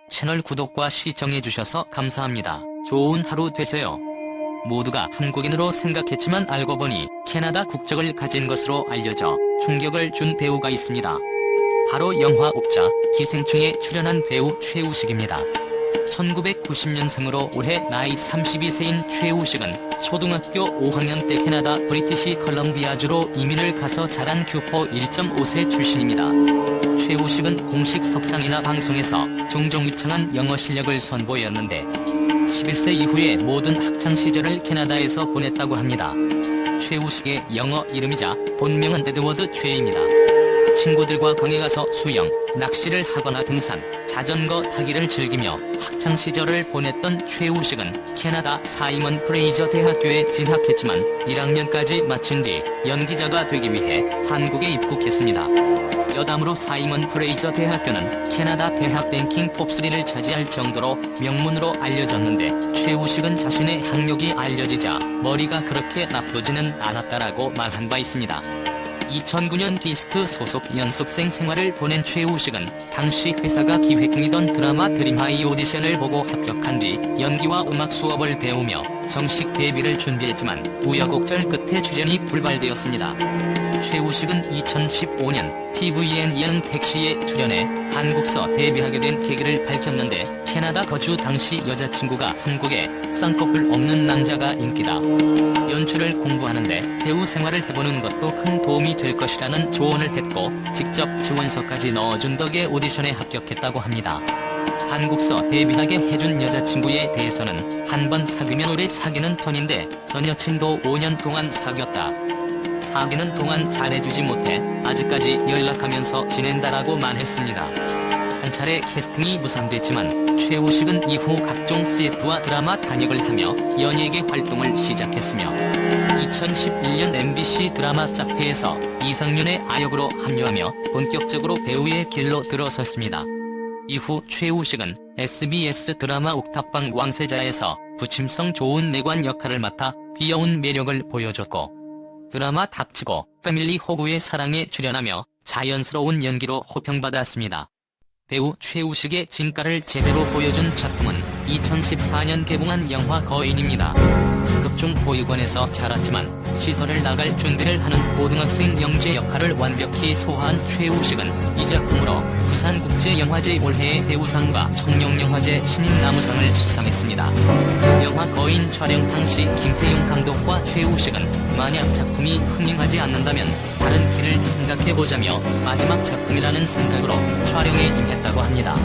채널 구독과 시청해주셔서 감사합니다. 좋은 하루 되세요. 모두가 한국인으로 생각했지만 알고 보니 캐나다 국적을 가진 것으로 알려져 충격을 준 배우가 있습니다. 바로 영화 옥자, 기생충에 출연한 배우 최우식입니다. 1990년생으로 올해 나이 32세인 최우식은 초등학교 5학년 때 캐나다 브리티시 컬럼비아주로 이민을 가서 자란 교포 1.5세 출신입니다. 최우식은 공식 석상이나 방송에서 종종 유창한 영어 실력을 선보였는데 11세 이후에 모든 학창시절을 캐나다에서 보냈다고 합니다. 최우식의 영어 이름이자 본명은 에드워드 최입니다. 친구들과 강에 가서 수영, 낚시를 하거나 등산, 자전거 타기를 즐기며 학창시절을 보냈던 최우식은 캐나다 사이먼 프레이저 대학교에 진학했지만 1학년까지 마친 뒤 연기자가 되기 위해 한국에 입국했습니다. 여담으로 사이먼 프레이저 대학교는 캐나다 대학 랭킹 톱3를 차지할 정도로 명문으로 알려졌는데 최우식은 자신의 학력이 알려지자 머리가 그렇게 나쁘지는 않았다라고 말한 바 있습니다. 2009년 비스트 소속 연습생 생활을 보낸 최우식은 당시 회사가 기획 중이던 드라마 드림하이 오디션을 보고 합격한 뒤 연기와 음악 수업을 배우며 정식 데뷔를 준비했지만 우여곡절 끝에 출연이 불발되었습니다. 최우식은 2015년 tvN 예능 택시에 출연해 한국서 데뷔하게 된 계기를 밝혔는데 캐나다 거주 당시 여자친구가 한국에 쌍꺼풀 없는 남자가 인기다. 연출을 공부하는데 배우 생활을 해보는 것도 큰 도움이 될 것이라는 조언을 했고 직접 지원서까지 넣어준 덕에 오디션에 합격했다고 합니다. 한국서 데뷔하게 해준 여자친구에 대해서는 한 번 사귀면 오래 사귀는 편인데 전 여친도 5년 동안 사귀었다. 사귀는 동안 잘해주지 못해 아직까지 연락하면서 지낸다라고 말했습니다. 한 차례 캐스팅이 무산됐지만 최우식은 이후 각종 CF와 드라마 단역을 하며 연예계 활동을 시작했으며 2011년 MBC 드라마 짝패에서 이상윤의 아역으로 합류하며 본격적으로 배우의 길로 들어섰습니다. 이후 최우식은 SBS 드라마 옥탑방 왕세자에서 부침성 좋은 내관 역할을 맡아 귀여운 매력을 보여줬고 드라마 닥치고 패밀리 호구의 사랑에 출연하며 자연스러운 연기로 호평받았습니다. 배우 최우식의 진가를 제대로 보여준 작품은 2014년 개봉한 영화 거인입니다. 급중 보육원에서 자랐지만 시설을 나갈 준비를 하는 고등학생 영재 역할을 완벽히 소화한 최우식은 이 작품으로 부산국제영화제 올해의 배우상과 청룡영화제 신인나무상을 수상했습니다. 영화 거인 촬영 당시 김태용 감독과 최우식은 만약 작품이 흥행하지 않는다면 다른 길을 생각해보자며 마지막 작품이라는 생각으로 촬영에 임했다고 합니다.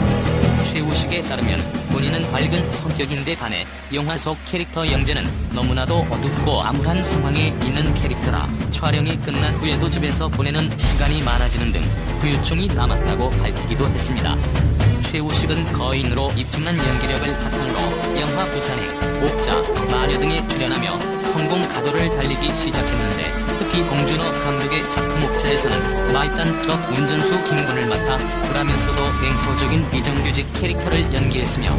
최우식에 따르면 본인은 밝은 성격인데 반해 영화 속 캐릭터 영재는 너무나도 어둡고 암울한 상황에 있는 캐릭터라 촬영이 끝난 후에도 집에서 보내는 시간이 많아지는 등 후유증이 남았다고 밝히기도 했습니다. 최우식은 거인으로 입증한 연기력을 바탕으로 영화 부산행, 옥자, 마녀 등에 출연하며 성공 가도를 달리기 시작했는데 특히 봉준호 감독의 작품 옥자에서는 말단 트럭 운전수 김군을 맡아 쿨하면서도 냉소적인 비정규직 캐릭터를 연기했으며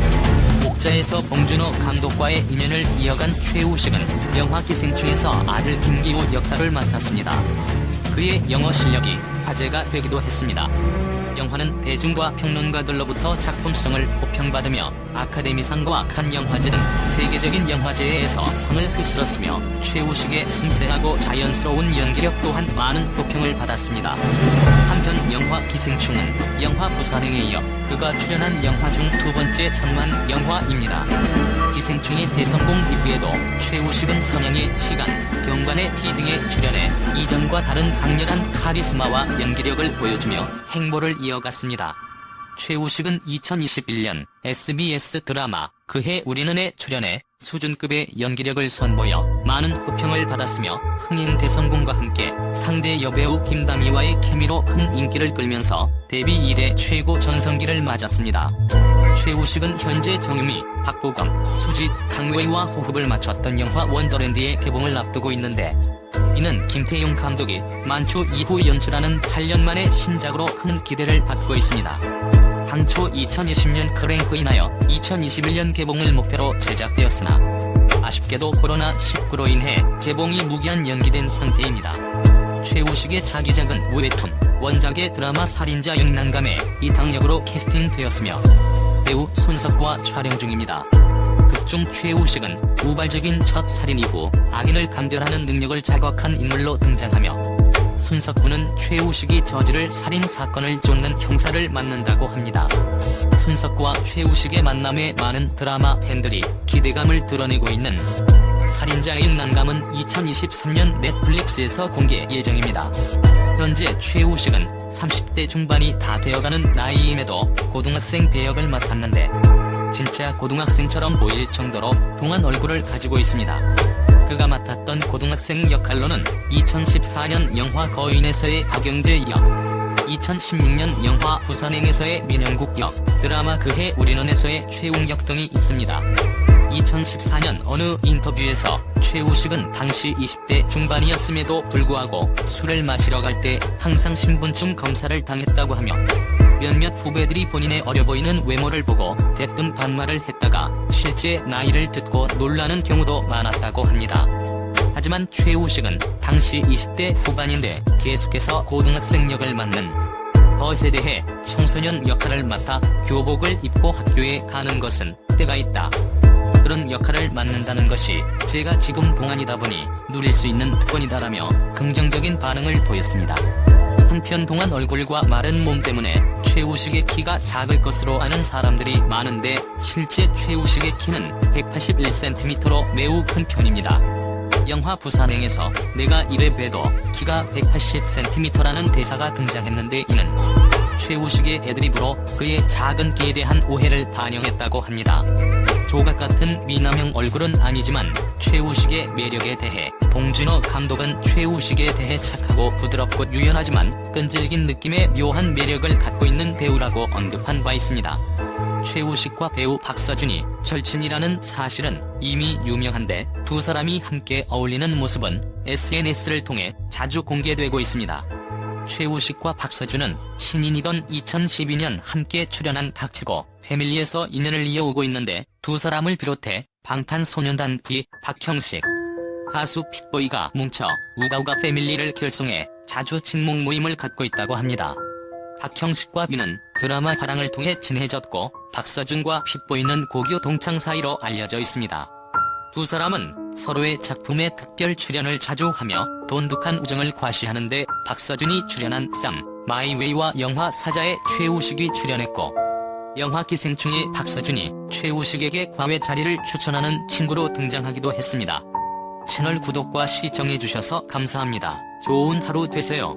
옥자에서 봉준호 감독과의 인연을 이어간 최우식은 영화 기생충에서 아들 김기호 역할을 맡았습니다. 그의 영어 실력이 화제가 되기도 했습니다. 영화는 대중과 평론가들로부터 작품성을 호평받으며 아카데미상과 칸 영화제 등 세계적인 영화제에서 상을 휩쓸었으며 최우식의 섬세하고 자연스러운 연기력 또한 많은 호평을 받았습니다. 한편 영화 기생충은 영화 부산행에 이어 그가 출연한 영화 중 두 번째 천만 영화입니다. 기생충의 대성공 이후에도 최우식은 선영의 시간, 경관의 피 등에 출연해 이전과 다른 강렬한 카리스마와 연기력을 보여주며 행보를 이어갔습니다. 최우식은 2021년 SBS 드라마 그해 우리는에 출연해 수준급의 연기력을 선보여 많은 호평을 받았으며 흥행 대성공과 함께 상대 여배우 김다미와의 케미로 큰 인기를 끌면서 데뷔 이래 최고 전성기를 맞았습니다. 최우식은 현재 정유미, 박보검, 수지, 강웨이와 호흡을 맞췄던 영화 원더랜드의 개봉을 앞두고 있는데 이는 김태용 감독이 만추 이후 연출하는 8년 만의 신작으로 큰 기대를 받고 있습니다. 당초 2020년 크랭크인하여 2021년 개봉을 목표로 제작되었으나 아쉽게도 코로나19로 인해 개봉이 무기한 연기된 상태입니다. 최우식의 차기작은 웹툰, 원작의 드라마 살인자 영난감에 이탕 역으로 캐스팅되었으며 배우 손석구와 촬영 중입니다. 극중 최우식은 우발적인 첫 살인 이후 악인을 감별하는 능력을 자극한 인물로 등장하며 손석구는 최우식이 저지를 살인 사건을 쫓는 형사를 맡는다고 합니다. 손석구와 최우식의 만남에 많은 드라마 팬들이 기대감을 드러내고 있는 살인자의 난감은 2023년 넷플릭스에서 공개 예정입니다. 현재 최우식은 30대 중반이 다 되어가는 나이임에도 고등학생 배역을 맡았는데 진짜 고등학생처럼 보일 정도로 동안 얼굴을 가지고 있습니다. 그가 맡았던 고등학생 역할로는 2014년 영화 거인에서의 박영재 역, 2016년 영화 부산행에서의 민영국 역, 드라마 그해 우리는에서의 최웅역 등이 있습니다. 2014년 어느 인터뷰에서 최우식은 당시 20대 중반이었음에도 불구하고 술을 마시러 갈 때 항상 신분증 검사를 당했다고 하며 몇몇 후배들이 본인의 어려 보이는 외모를 보고 대뜸 반말을 했다가 실제 나이를 듣고 놀라는 경우도 많았다고 합니다. 하지만 최우식은 당시 20대 후반인데 계속해서 고등학생 역을 맡는 벗에 대해 청소년 역할을 맡아 교복을 입고 학교에 가는 것은 때가 있다. 그런 역할을 맡는다는 것이 제가 지금 동안이다 보니 누릴 수 있는 특권이다라며 긍정적인 반응을 보였습니다. 한편 동안 얼굴과 마른 몸 때문에 최우식의 키가 작을 것으로 아는 사람들이 많은데 실제 최우식의 키는 181cm로 매우 큰 편입니다. 영화 부산행에서 내가 이래 봬도 키가 180cm라는 대사가 등장했는데 이는 최우식의 애드립으로 그의 작은 키에 대한 오해를 반영했다고 합니다. 조각 같은 미남형 얼굴은 아니지만 최우식의 매력에 대해 봉준호 감독은 최우식에 대해 착하고 부드럽고 유연하지만 끈질긴 느낌의 묘한 매력을 갖고 있는 배우라고 언급한 바 있습니다. 최우식과 배우 박서준이 절친이라는 사실은 이미 유명한데 두 사람이 함께 어울리는 모습은 SNS를 통해 자주 공개되고 있습니다. 최우식과 박서준은 신인이던 2012년 함께 출연한 닥치고 패밀리에서 인연을 이어오고 있는데 두 사람을 비롯해 방탄소년단 V, 박형식, 가수 픽보이가 뭉쳐 우가우가 패밀리를 결성해 자주 친목 모임을 갖고 있다고 합니다. 박형식과 B는 드라마 화랑을 통해 친해졌고 박서준과 픽보이는 고교 동창 사이로 알려져 있습니다. 두 사람은 서로의 작품에 특별 출연을 자주 하며 돈독한 우정을 과시하는데 박서준이 출연한 쌈, 마이웨이와 영화 사자에 최우식이 출연했고 영화 기생충에 박서준이 최우식에게 과외 자리를 추천하는 친구로 등장하기도 했습니다. 채널 구독과 시청해주셔서 감사합니다. 좋은 하루 되세요.